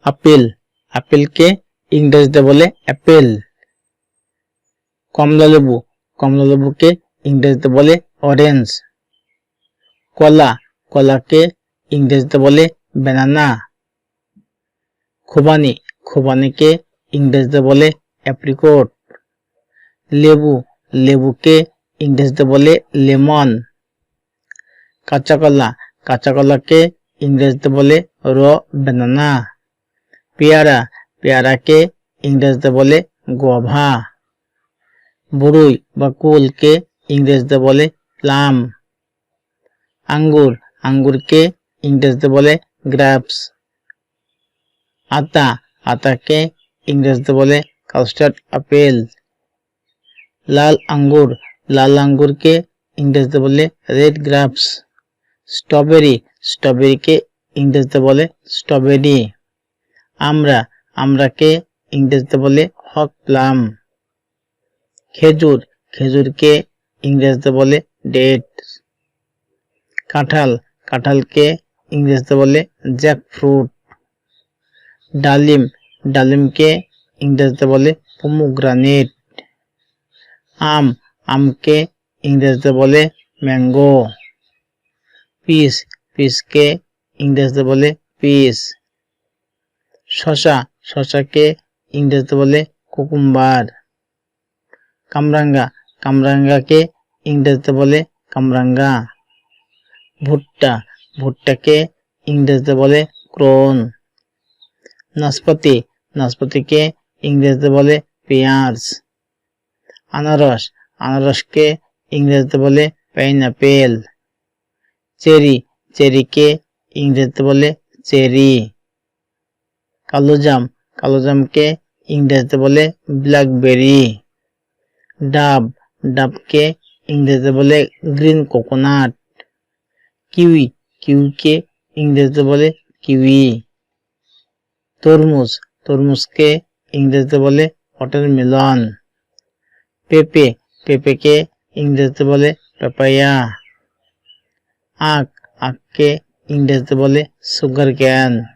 Apple, আপেলকে ইংরেজিতে বলে Apple. কমলালেবু, কমলালেবুকে ইংরেজিতে বলে অরেঞ্জ। কলা, কলাকে ইংরেজিতে বলে ব্যানানা। খুবানি, খুবানিকে ইংরেজিতে বলে অ্যাপ্রিকট। লেবু, লেবুকে ইংরেজিতে বলে লেমন। কাঁচা কলা, কাঁচা কলাকে ইংরেজিতে বলে র ব্যানানা। পেয়ারা, পেয়ারাকে ইংরেজিতে বলে গোভা। বরই বা কুলকে ইংরেজিতে বলে প্লাম। আঙ্গুর, আঙ্গুরকে ইংরেজিতে বলে গ্রেপস। আতা, আতাকে ইংরেজিতে বলে কাস্টার্ড আপেল। লাল আঙ্গুর, লাল আঙ্গুরকে ইংরেজিতে বলে রেড গ্রেপস। স্ট্রবেরি, স্ট্রবেরিকে ইংরেজিতে বলে স্ট্রবেরি। আমড়া, আমড়াকে ইংরেজিতে বলে হক প্লাম। খেজুর, খেজুরকে ইংরেজিতে বলে ডেটস। কাঁঠাল, কাঁঠালকে ইংরেজিতে বলে জ্যাকফ্রুট। ডালিম, ডালিমকে ইংরেজিতে বলে পোমোগ্রানেট। আম, আমকে ইংরেজিতে বলে ম্যাঙ্গো। পিস, পিসকে ইংরেজিতে বলে পিস। শসা, শসাকে ইংরেজিতে বলে কুকুম্বার। কামরাঙ্গা, কামরাঙ্গাকে ইংরেজিতে বলে কামরাঙ্গা। ভুট্টা, ভুট্টাকে ইংরেজিতে বলে ক্রোন। নাশপাতি, নাশপাতিকে ইংরেজিতে বলে পেঁয়াজ। আনারস, আনারসকে ইংরেজিতে বলে পাইনাপেল। চেরি, চেরিকে ইংরেজিতে বলে চেরি। কালোজাম, কালোজামকে ইংরেজিতে বলে ব্ল্যাকবেরি। ডাব, ডাবকে ইংরেজিতে বলে গ্রিন কোকোনাট। কিউই, কিউইকে ইংরেজিতে বলে কিউই। তরমুজ, তরমুজকে ইংরেজিতে বলে ওয়াটারমেলন। পেঁপে, পেঁপেকে ইংরেজিতে বলে পেপায়া। আখ, আখকে ইংরেজিতে বলে সুগার ক্যান।